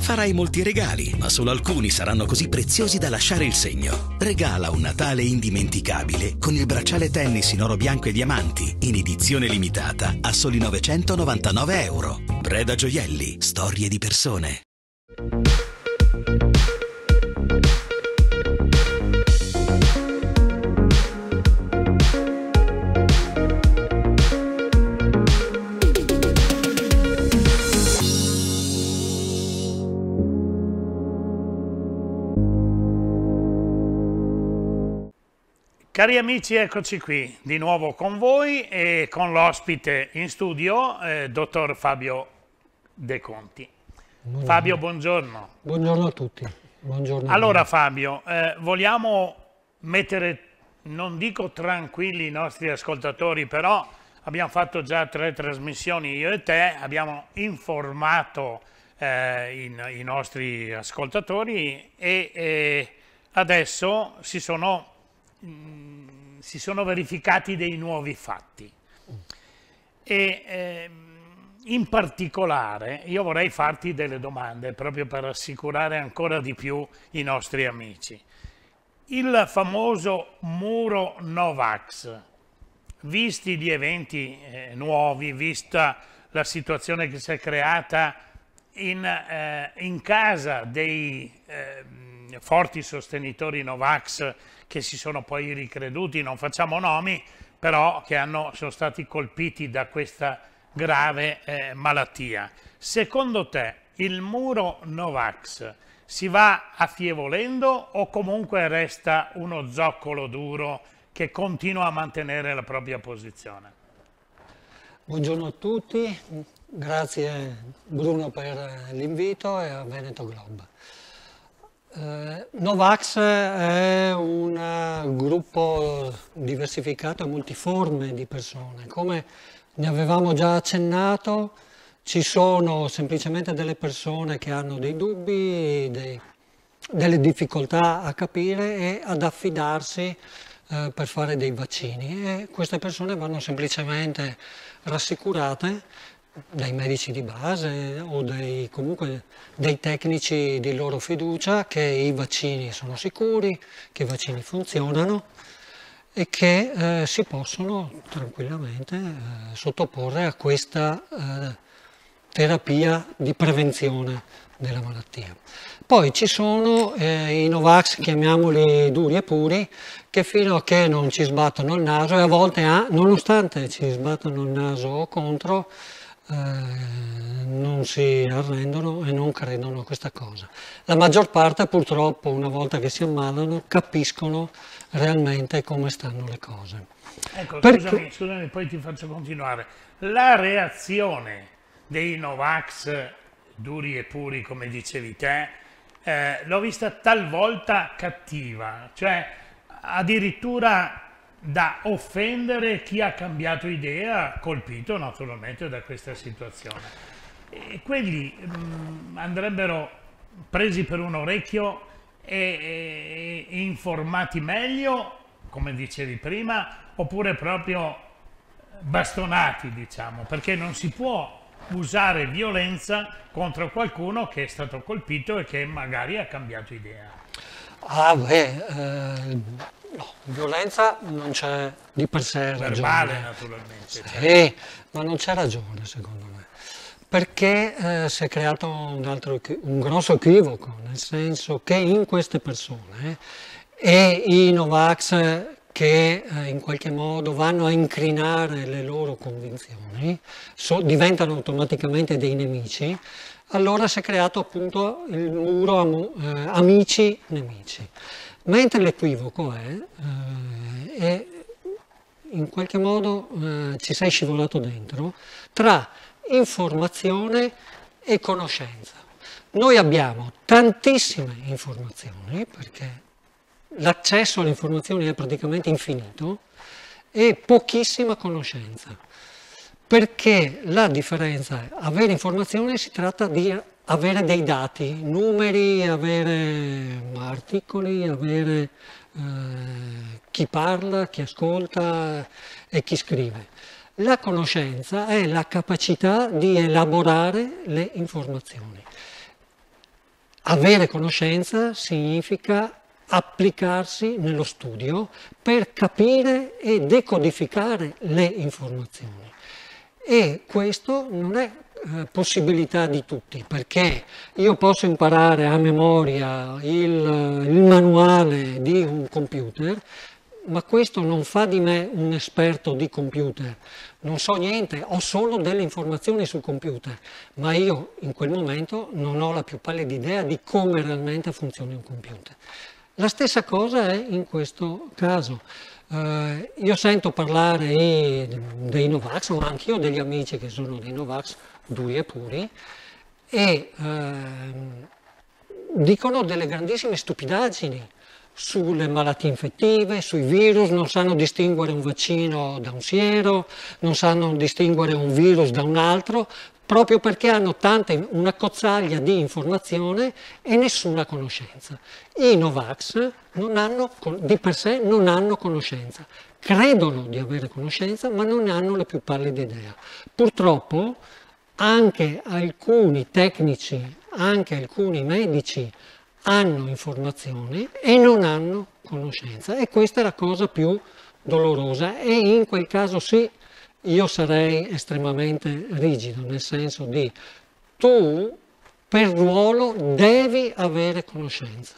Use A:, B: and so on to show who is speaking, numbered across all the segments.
A: Farai molti regali, ma solo alcuni saranno così preziosi da lasciare il segno. Regala un Natale indimenticabile con il bracciale tennis in oro bianco e diamanti, in edizione limitata a soli 999 euro. Breda Gioielli, storie di persone.
B: Cari amici, eccoci qui di nuovo con voi e con l'ospite in studio, dottor Fabio De Conti. Buongiorno. Fabio, buongiorno.
C: Buongiorno a tutti. Buongiorno.
B: Allora Fabio, vogliamo mettere, non dico tranquilli i nostri ascoltatori, però abbiamo fatto già 3 trasmissioni io e te, abbiamo informato i nostri ascoltatori e adesso si sono verificati dei nuovi fatti e in particolare io vorrei farti delle domande proprio per assicurare ancora di più i nostri amici. Il famoso muro Novax, visti gli eventi nuovi, vista la situazione che si è creata in casa dei forti sostenitori Novax che si sono poi ricreduti, non facciamo nomi, però che sono stati colpiti da questa grave malattia. Secondo te il muro Novax si va affievolendo o comunque resta uno zoccolo duro che continua a mantenere la propria posizione?
C: Buongiorno a tutti, grazie Bruno per l'invito e a Veneto Globe. Novax è un gruppo diversificato e multiforme di persone. Come ne avevamo già accennato, ci sono semplicemente delle persone che hanno dei dubbi, delle difficoltà a capire e ad affidarsi per fare dei vaccini, e queste persone vanno semplicemente rassicurate dai medici di base o comunque dei tecnici di loro fiducia che i vaccini sono sicuri, che i vaccini funzionano e che si possono tranquillamente sottoporre a questa terapia di prevenzione della malattia. Poi ci sono i Novax, chiamiamoli duri e puri, che fino a che non ci sbattono il naso, e a volte nonostante ci sbattono il naso o contro, non si arrendono e non credono a questa cosa. La maggior parte purtroppo, una volta che si ammalano, capiscono realmente come stanno le cose.
B: Ecco, scusami, poi ti faccio continuare. La reazione dei Novax duri e puri, come dicevi te, l'ho vista talvolta cattiva, cioè addirittura da offendere chi ha cambiato idea, colpito naturalmente da questa situazione. E quelli andrebbero presi per un orecchio e informati meglio, come dicevi prima, oppure proprio bastonati, diciamo, perché non si può usare violenza contro qualcuno che è stato colpito e che magari ha cambiato idea.
C: No, violenza non c'è di per sé ragione.
B: Verbale naturalmente.
C: Sì,
B: certo.
C: Ma non c'è ragione secondo me, perché si è creato un grosso equivoco, nel senso che in queste persone e i Novax che in qualche modo vanno a incrinare le loro convinzioni, diventano automaticamente dei nemici. Allora si è creato appunto il muro amici-nemici. Mentre l'equivoco è in qualche modo ci sei scivolato dentro tra informazione e conoscenza. Noi abbiamo tantissime informazioni, perché l'accesso alle informazioni è praticamente infinito, e pochissima conoscenza. Perché la differenza è avere informazioni, si tratta di avere dei dati, numeri, avere articoli, avere chi parla, chi ascolta e chi scrive. La conoscenza è la capacità di elaborare le informazioni. avere conoscenza significa applicarsi nello studio per capire e decodificare le informazioni. E questo non è possibilità di tutti, perché io posso imparare a memoria il manuale di un computer, ma questo non fa di me un esperto di computer. Non so niente, ho solo delle informazioni sul computer, ma io in quel momento non ho la più pallida idea di come realmente funzioni un computer. La stessa cosa è in questo caso. Io sento parlare dei Novax, ma anche io ho degli amici che sono dei Novax, duri e puri, e dicono delle grandissime stupidaggini sulle malattie infettive, sui virus, non sanno distinguere un vaccino da un siero, non sanno distinguere un virus da un altro, proprio perché hanno una cozzaglia di informazione e nessuna conoscenza. I Novax di per sé non hanno conoscenza, credono di avere conoscenza, ma non ne hanno la più pallida idea. Purtroppo anche alcuni tecnici, anche alcuni medici hanno informazioni e non hanno conoscenza, e questa è la cosa più dolorosa, e in quel caso sì, io sarei estremamente rigido, nel senso di tu per ruolo devi avere conoscenza.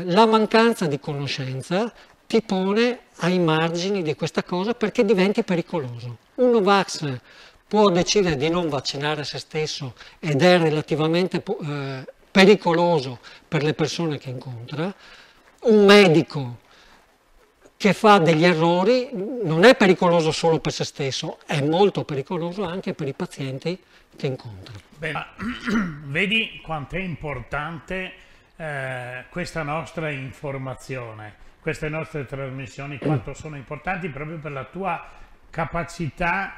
C: La mancanza di conoscenza ti pone ai margini di questa cosa perché diventi pericoloso. Un Novax può decidere di non vaccinare se stesso ed è relativamente pericoloso per le persone che incontra. Un medico che fa degli errori non è pericoloso solo per se stesso, è molto pericoloso anche per i pazienti che incontra.
B: Bene, vedi quanto è importante questa nostra informazione, queste nostre trasmissioni, quanto sono importanti proprio per la tua capacità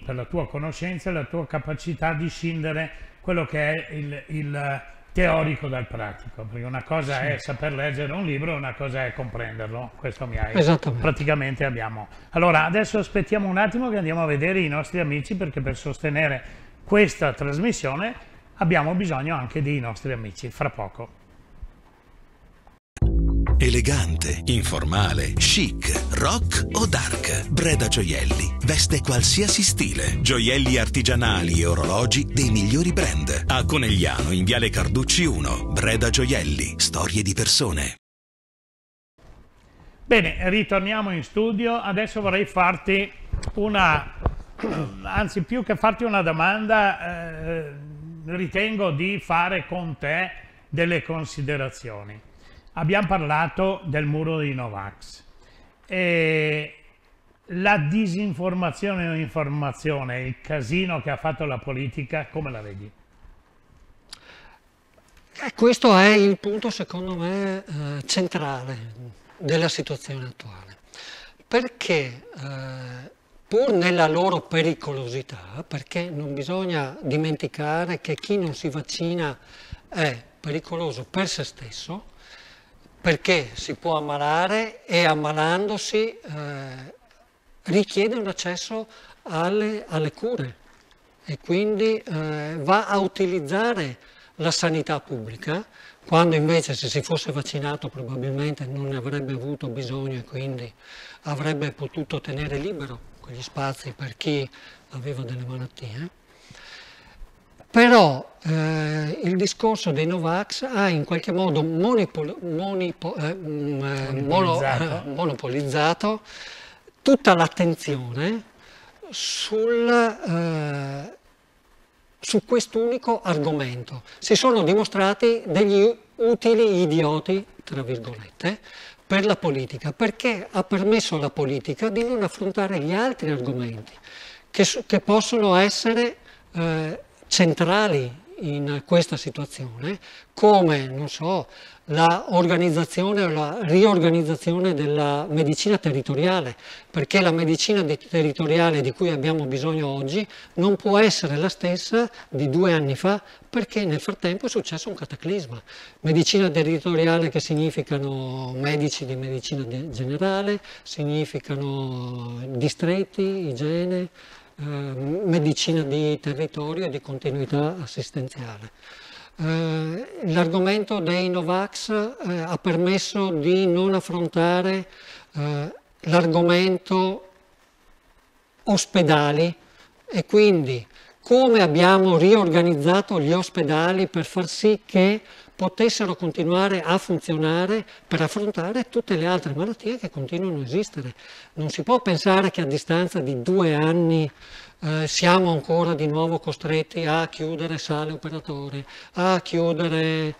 B: per la tua conoscenza e la tua capacità di scindere quello che è il teorico dal pratico, perché una cosa è saper leggere un libro e una cosa è comprenderlo, questo mi hai praticamente abbiamo. Allora adesso aspettiamo un attimo che andiamo a vedere i nostri amici, perché per sostenere questa trasmissione abbiamo bisogno anche dei nostri amici, fra poco.
A: Elegante, informale, chic, rock o dark, Breda Gioielli veste qualsiasi stile. Gioielli artigianali e orologi dei migliori brand. A Conegliano, in Viale Carducci 1. Breda Gioielli, storie di persone.
B: Bene, ritorniamo in studio. Adesso vorrei farti anzi più che farti una domanda, ritengo di fare con te delle considerazioni. Abbiamo parlato del muro di Novax. La disinformazione o informazione, il casino che ha fatto la politica, come la vedi?
C: Questo è il punto, secondo me, centrale della situazione attuale. Perché, pur nella loro pericolosità, perché non bisogna dimenticare che chi non si vaccina è pericoloso per se stesso, perché si può ammalare e ammalandosi richiede un accesso alle cure e quindi va a utilizzare la sanità pubblica, quando invece se si fosse vaccinato probabilmente non ne avrebbe avuto bisogno e quindi avrebbe potuto tenere libero quegli spazi per chi aveva delle malattie. Però il discorso dei Novax ha in qualche modo monopolizzato tutta l'attenzione su quest'unico argomento. Si sono dimostrati degli utili idioti, tra virgolette, per la politica, perché ha permesso alla politica di non affrontare gli altri argomenti che possono essere centrali in questa situazione, come, non so, la organizzazione o la riorganizzazione della medicina territoriale, perché la medicina territoriale di cui abbiamo bisogno oggi non può essere la stessa di 2 anni fa, perché nel frattempo è successo un cataclisma. Medicina territoriale che significano medici di medicina generale, significano distretti, igiene, medicina di territorio e di continuità assistenziale. L'argomento dei Novax ha permesso di non affrontare l'argomento ospedali e quindi come abbiamo riorganizzato gli ospedali per far sì che potessero continuare a funzionare per affrontare tutte le altre malattie che continuano a esistere. Non si può pensare che a distanza di 2 anni siamo ancora di nuovo costretti a chiudere sale operatori, a chiudere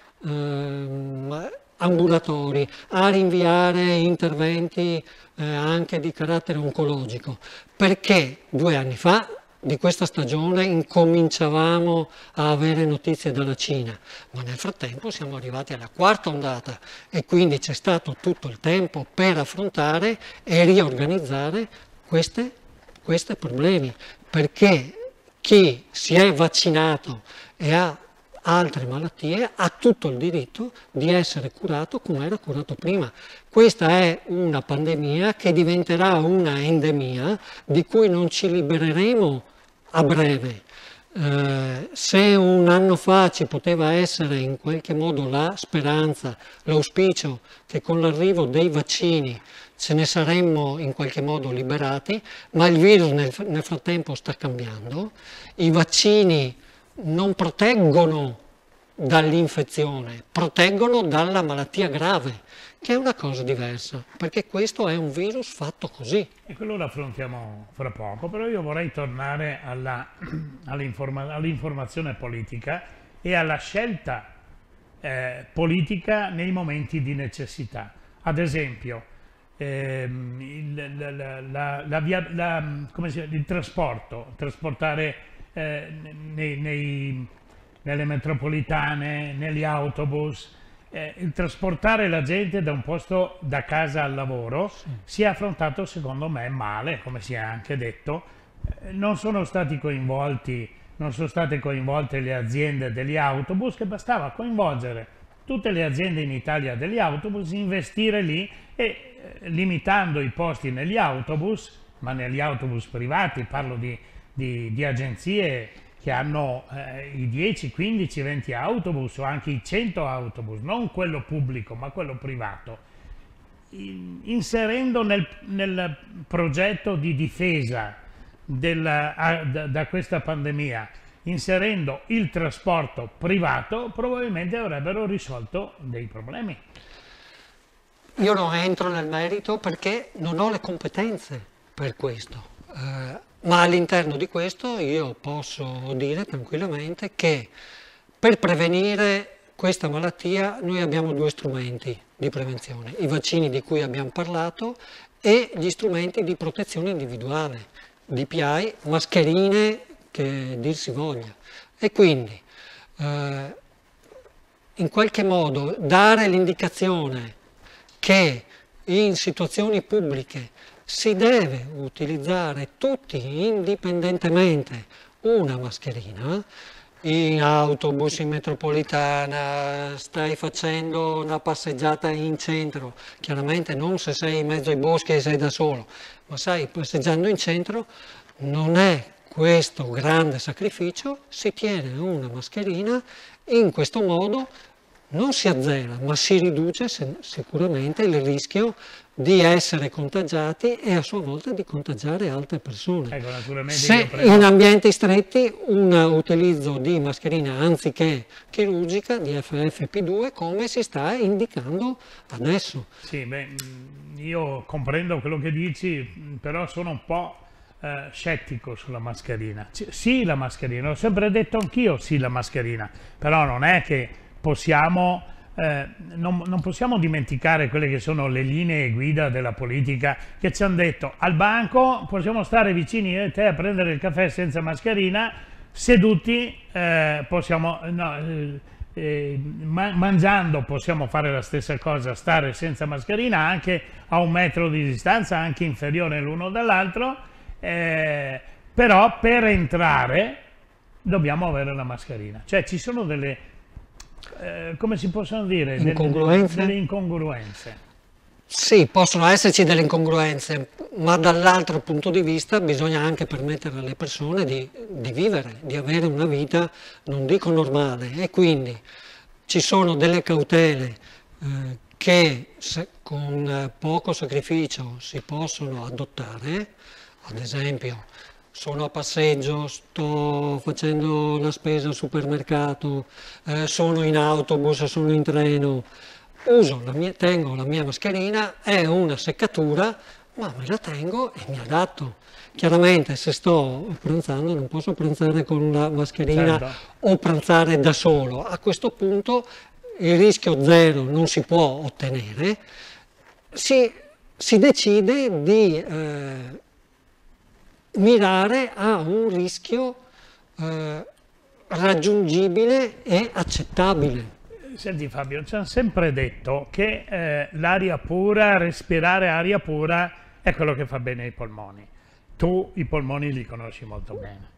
C: ambulatori, a rinviare interventi anche di carattere oncologico, perché 2 anni fa di questa stagione incominciavamo a avere notizie dalla Cina, ma nel frattempo siamo arrivati alla 4ª ondata e quindi c'è stato tutto il tempo per affrontare e riorganizzare questi problemi, perché chi si è vaccinato e ha altre malattie ha tutto il diritto di essere curato come era curato prima. Questa è una pandemia che diventerà una endemia di cui non ci libereremo a breve. Se 1 anno fa ci poteva essere in qualche modo la speranza, l'auspicio che con l'arrivo dei vaccini ce ne saremmo in qualche modo liberati, ma il virus nel frattempo sta cambiando, i vaccini non proteggono dall'infezione, proteggono dalla malattia grave, che è una cosa diversa, perché questo è un virus fatto così.
B: E quello lo affrontiamo fra poco, però io vorrei tornare all'informazione politica e alla scelta politica nei momenti di necessità. Ad esempio, il trasportare nelle metropolitane, negli autobus, il trasportare la gente da un posto da casa al lavoro si è affrontato secondo me male, come si è anche detto. Non sono state coinvolte le aziende degli autobus, che bastava coinvolgere tutte le aziende in Italia degli autobus, investire lì e limitando i posti negli autobus, ma negli autobus privati, parlo di agenzie che hanno i 10, 15, 20 autobus o anche i 100 autobus, non quello pubblico ma quello privato, inserendo nel progetto di difesa da questa pandemia, inserendo il trasporto privato, probabilmente avrebbero risolto dei problemi.
C: Io non entro nel merito perché non ho le competenze per questo. Ma all'interno di questo io posso dire tranquillamente che per prevenire questa malattia noi abbiamo 2 strumenti di prevenzione, i vaccini di cui abbiamo parlato e gli strumenti di protezione individuale, DPI, mascherine, che dir si voglia. E quindi in qualche modo dare l'indicazione che in situazioni pubbliche si deve utilizzare tutti indipendentemente una mascherina, in autobus, in metropolitana, stai facendo una passeggiata in centro, chiaramente non se sei in mezzo ai boschi e sei da solo, ma stai passeggiando in centro, non è questo grande sacrificio, si tiene una mascherina, in questo modo non si azzera, ma si riduce sicuramente il rischio di essere contagiati e a sua volta di contagiare altre persone.
B: Ecco, naturalmente
C: se in ambienti stretti un utilizzo di mascherina anziché chirurgica di FFP2 come si sta indicando adesso.
B: Sì, beh, io comprendo quello che dici, però sono un po' scettico sulla mascherina. Sì, la mascherina, ho sempre detto anch'io sì la mascherina, però non è che possiamo, non possiamo dimenticare quelle che sono le linee guida della politica che ci hanno detto al banco possiamo stare vicini a te a prendere il caffè senza mascherina, seduti mangiando possiamo fare la stessa cosa, stare senza mascherina anche a 1 metro di distanza, anche inferiore l'uno dall'altro, però per entrare dobbiamo avere la mascherina. Cioè ci sono delle, come si possono dire,
C: incongruenze?
B: delle incongruenze.
C: Sì, possono esserci delle incongruenze, ma dall'altro punto di vista bisogna anche permettere alle persone di vivere, di avere una vita, non dico normale, e quindi ci sono delle cautele che con poco sacrificio si possono adottare, ad esempio sono a passeggio, sto facendo la spesa al supermercato, sono in autobus, sono in treno, tengo la mia mascherina, è una seccatura, ma me la tengo e mi adatto. Chiaramente se sto pranzando non posso pranzare con la mascherina, certo, o pranzare da solo. A questo punto il rischio zero non si può ottenere, si decide di mirare a un rischio raggiungibile e accettabile.
B: Senti Fabio, ci hanno sempre detto che l'aria pura, respirare aria pura è quello che fa bene ai polmoni. Tu i polmoni li conosci molto bene.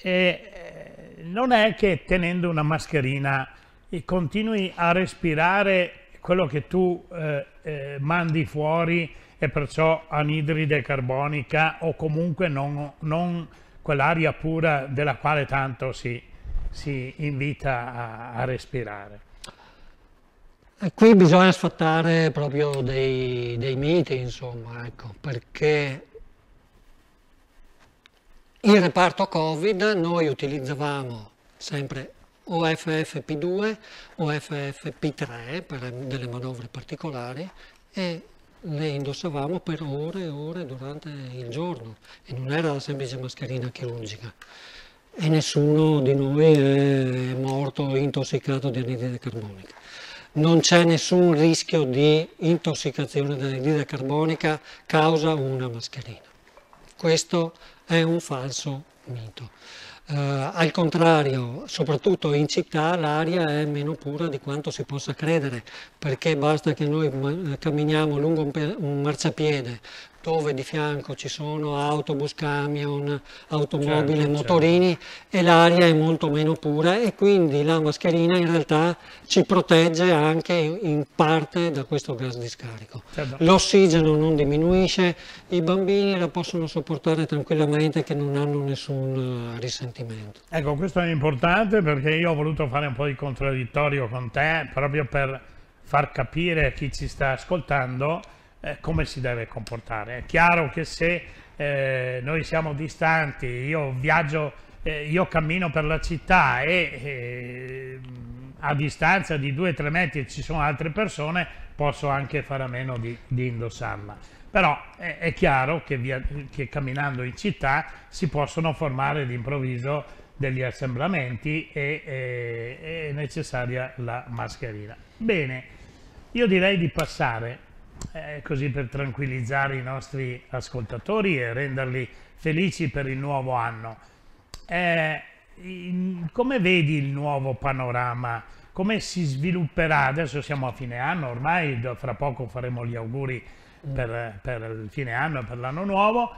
B: E non è che tenendo una mascherina continui a respirare quello che tu mandi fuori, e perciò anidride carbonica o comunque non quell'aria pura della quale tanto si invita a respirare.
C: E qui bisogna sfatare proprio dei miti, insomma, ecco, perché il reparto Covid noi utilizzavamo sempre o FFP2 o FFP3 per delle manovre particolari e le indossavamo per ore e ore durante il giorno e non era la semplice mascherina chirurgica e nessuno di noi è morto intossicato di anidride carbonica. Non c'è nessun rischio di intossicazione di anidride carbonica causa una mascherina. Questo è un falso mito. Al contrario, soprattutto in città l'aria è meno pura di quanto si possa credere, perché basta che noi camminiamo lungo un marciapiede dove di fianco ci sono autobus, camion, automobili, certo, motorini, certo, e l'aria è molto meno pura e quindi la mascherina in realtà ci protegge anche in parte da questo gas di scarico. Certo. L'ossigeno non diminuisce, i bambini la possono sopportare tranquillamente che non hanno nessun risentimento.
B: Ecco, questo è importante perché io ho voluto fare un po' di contraddittorio con te proprio per far capire a chi ci sta ascoltando come si deve comportare. È chiaro che se noi siamo distanti, io viaggio, io cammino per la città e a distanza di 2-3 metri ci sono altre persone, posso anche fare a meno di indossarla. Però è chiaro che camminando in città si possono formare d'improvviso degli assemblamenti e è necessaria la mascherina. Bene, io direi di passare così per tranquillizzare i nostri ascoltatori e renderli felici per il nuovo anno. Come vedi il nuovo panorama? Come si svilupperà? Adesso siamo a fine anno, ormai fra poco faremo gli auguri per il fine anno e per l'anno nuovo.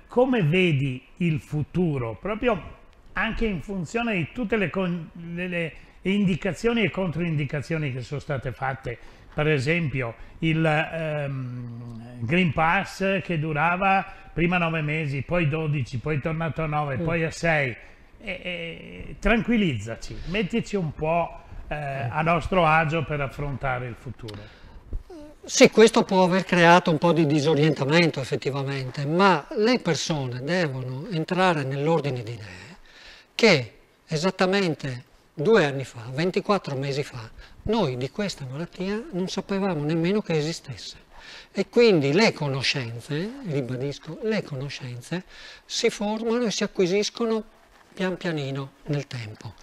B: Come vedi il futuro? Proprio anche in funzione di tutte le indicazioni e controindicazioni che sono state fatte. Per esempio il Green Pass che durava prima 9 mesi, poi 12, poi è tornato a 9, poi a 6. Tranquillizzaci, mettici un po' a nostro agio per affrontare il futuro.
C: Sì, questo può aver creato un po' di disorientamento effettivamente, ma le persone devono entrare nell'ordine di idee che esattamente 2 anni fa, 24 mesi fa, noi di questa malattia non sapevamo nemmeno che esistesse e quindi le conoscenze, ribadisco, le conoscenze si formano e si acquisiscono pian pianino nel tempo.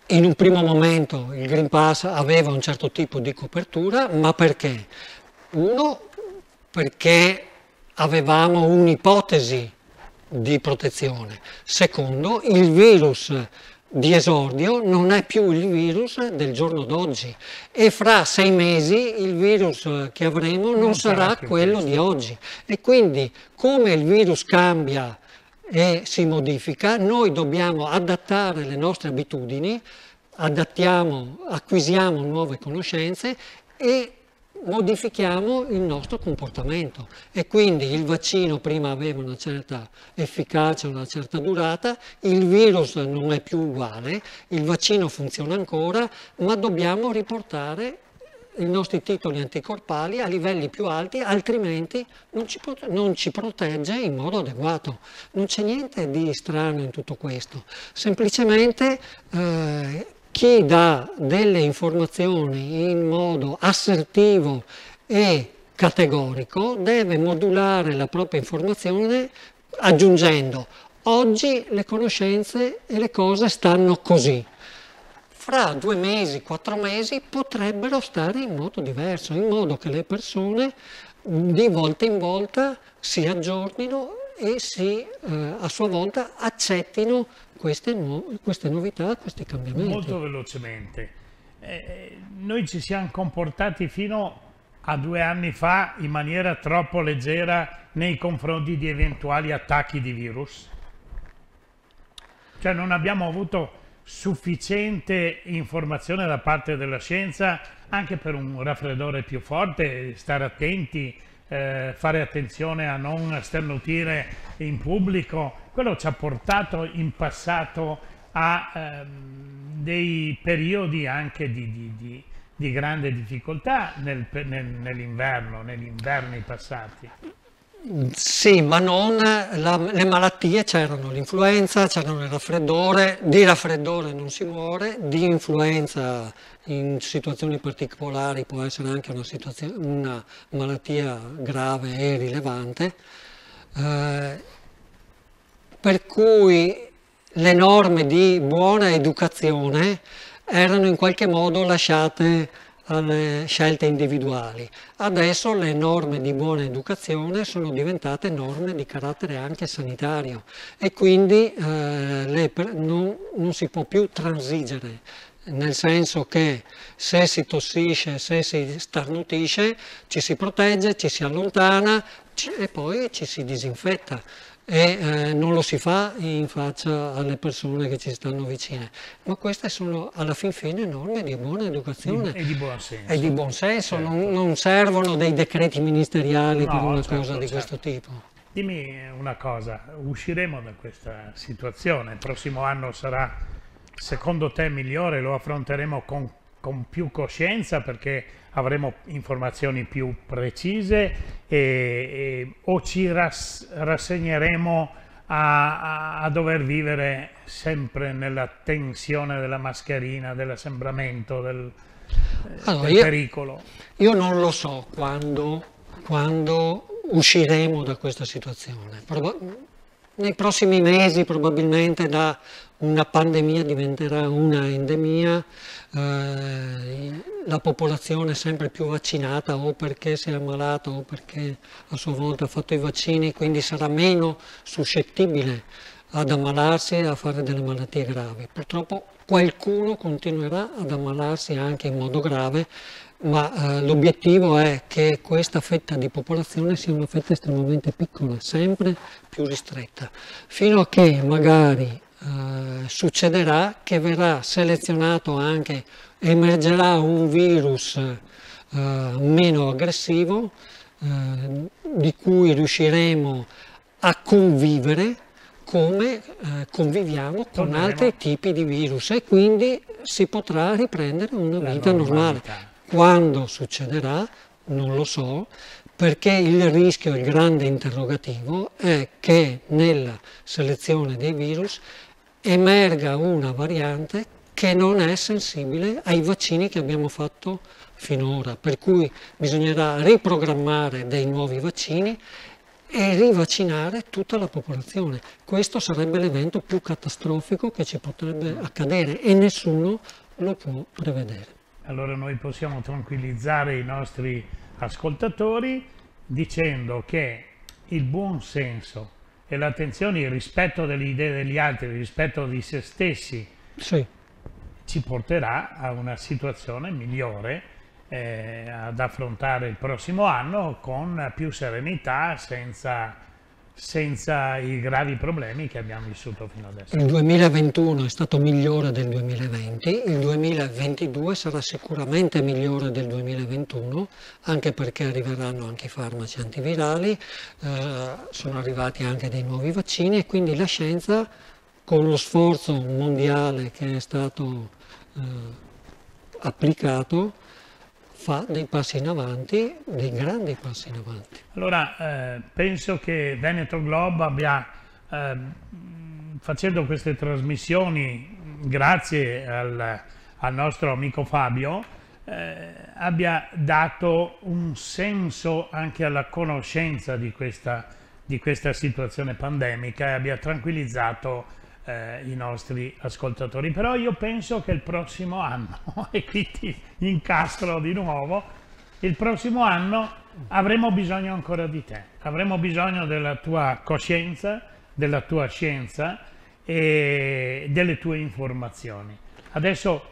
C: In un primo momento il Green Pass aveva un certo tipo di copertura, ma perché? Uno, perché avevamo un'ipotesi di protezione. Secondo, il virus di esordio non è più il virus del giorno d'oggi e fra 6 mesi il virus che avremo non sarà quello di oggi e quindi come il virus cambia e si modifica noi dobbiamo adattare le nostre abitudini, acquisiamo nuove conoscenze e modifichiamo il nostro comportamento e quindi il vaccino prima aveva una certa efficacia, una certa durata, il virus non è più uguale, il vaccino funziona ancora, ma dobbiamo riportare i nostri titoli anticorpali a livelli più alti, altrimenti non ci protegge in modo adeguato. Non c'è niente di strano in tutto questo, semplicemente chi dà delle informazioni in modo assertivo e categorico deve modulare la propria informazione aggiungendo: oggi le conoscenze e le cose stanno così. Fra 2 mesi, 4 mesi potrebbero stare in modo diverso, in modo che le persone di volta in volta si aggiornino e a sua volta accettino queste novità, questi cambiamenti.
B: Molto velocemente, noi ci siamo comportati fino a 2 anni fa in maniera troppo leggera nei confronti di eventuali attacchi di virus? Cioè non abbiamo avuto sufficiente informazione da parte della scienza anche per un raffreddore più forte, stare attenti, fare attenzione a non sternutire in pubblico. Quello ci ha portato in passato a dei periodi anche di grande difficoltà nell'inverno, negli inverni passati.
C: Sì, ma non le malattie c'erano, l'influenza, c'erano il raffreddore, di raffreddore non si muore, di influenza in situazioni particolari può essere anche una malattia grave e rilevante, per cui le norme di buona educazione erano in qualche modo lasciate alle scelte individuali. Adesso le norme di buona educazione sono diventate norme di carattere anche sanitario e quindi non si può più transigere, nel senso che se si tossisce, se si starnutisce, ci si protegge, ci si allontana e poi ci si disinfetta. E non lo si fa in faccia alle persone che ci stanno vicine, ma queste sono alla fin fine norme di buona educazione
B: e di buon senso.
C: E di buon senso,
B: certo.
C: non servono dei decreti ministeriali per una cosa di questo tipo.
B: Dimmi una cosa, usciremo da questa situazione? Il prossimo anno sarà, secondo te, migliore? Lo affronteremo con più coscienza perché avremo informazioni più precise o ci rassegneremo a dover vivere sempre nella tensione della mascherina, dell'assembramento, del pericolo?
C: Io non lo so quando usciremo da questa situazione. Nei prossimi mesi probabilmente da una pandemia diventerà una endemia, la popolazione sempre più vaccinata o perché si è ammalata o perché a sua volta ha fatto i vaccini, quindi sarà meno suscettibile ad ammalarsi e a fare delle malattie gravi. Purtroppo qualcuno continuerà ad ammalarsi anche in modo grave, ma l'obiettivo è che questa fetta di popolazione sia una fetta estremamente piccola, sempre più ristretta, fino a che magari succederà che verrà selezionato anche, emergerà un virus meno aggressivo di cui riusciremo a convivere come conviviamo con altri tipi di virus e quindi si potrà riprendere una vita normale. Quando succederà non lo so, perché il rischio, il grande interrogativo è che nella selezione dei virus emerga una variante che non è sensibile ai vaccini che abbiamo fatto finora, per cui bisognerà riprogrammare dei nuovi vaccini e rivaccinare tutta la popolazione. Questo sarebbe l'evento più catastrofico che ci potrebbe accadere e nessuno lo può prevedere.
B: Allora noi possiamo tranquillizzare i nostri ascoltatori dicendo che il buon senso e l'attenzione, il rispetto delle idee degli altri, il rispetto di se stessi,
C: sì,
B: ci porterà a una situazione migliore, ad affrontare il prossimo anno con più serenità, senza senza i gravi problemi che abbiamo vissuto fino adesso.
C: Il 2021 è stato migliore del 2020, il 2022 sarà sicuramente migliore del 2021, anche perché arriveranno anche i farmaci antivirali, sono arrivati anche dei nuovi vaccini e quindi la scienza, con lo sforzo mondiale che è stato applicato, fa dei passi in avanti, dei grandi passi in avanti.
B: Allora, penso che Veneto Globe abbia, facendo queste trasmissioni, grazie al nostro amico Fabio, abbia dato un senso anche alla conoscenza di questa situazione pandemica e abbia tranquillizzato i nostri ascoltatori. Però io penso che il prossimo anno, e qui ti incastro di nuovo, il prossimo anno avremo bisogno ancora di te, avremo bisogno della tua coscienza, della tua scienza e delle tue informazioni. Adesso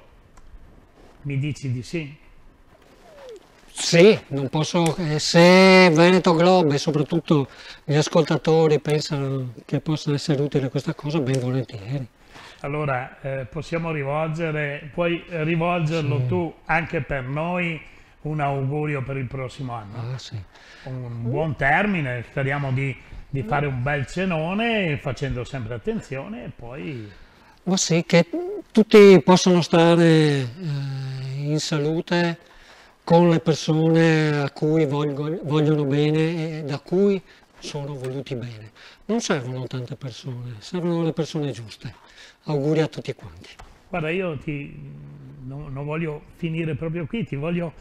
B: mi dici di sì?
C: Sì, non posso, se Veneto Globe e soprattutto gli ascoltatori pensano che possa essere utile questa cosa, ben volentieri.
B: Allora, puoi rivolgerlo
C: Sì.
B: tu anche per noi, un augurio per il prossimo anno.
C: Ah, sì.
B: Un buon termine, speriamo di fare un bel cenone facendo sempre attenzione e poi...
C: Ma sì, che tutti possano stare in salute con le persone a cui vogliono bene e da cui sono voluti bene. Non servono tante persone, servono le persone giuste. Auguri a tutti quanti.
B: Guarda, io non voglio finire proprio qui, ti voglio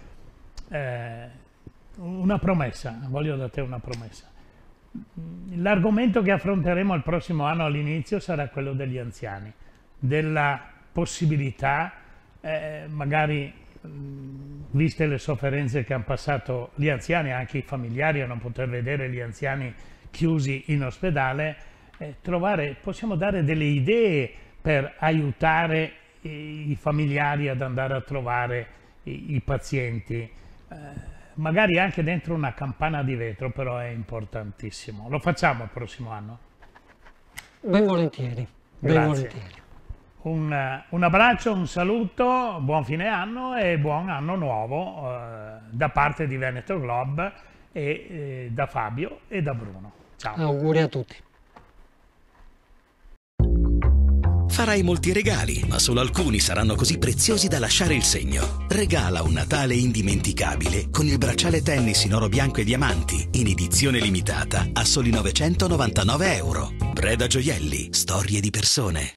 B: una promessa, voglio da te una promessa. L'argomento che affronteremo il prossimo anno all'inizio sarà quello degli anziani, della possibilità, magari viste le sofferenze che hanno passato gli anziani, anche i familiari a non poter vedere gli anziani chiusi in ospedale, possiamo dare delle idee per aiutare i familiari ad andare a trovare i pazienti, magari anche dentro una campana di vetro, però è importantissimo. Lo facciamo il prossimo anno?
C: Ben volentieri, ben
B: Grazie.
C: volentieri.
B: Un abbraccio, un saluto, buon fine anno e buon anno nuovo da parte di Veneto Globe e da Fabio e da Bruno. Ciao.
C: Auguri a tutti.
A: Farai molti regali, ma solo alcuni saranno così preziosi da lasciare il segno. Regala un Natale indimenticabile con il bracciale tennis in oro bianco e diamanti, in edizione limitata a soli 999 €. Breda Gioielli, storie di persone.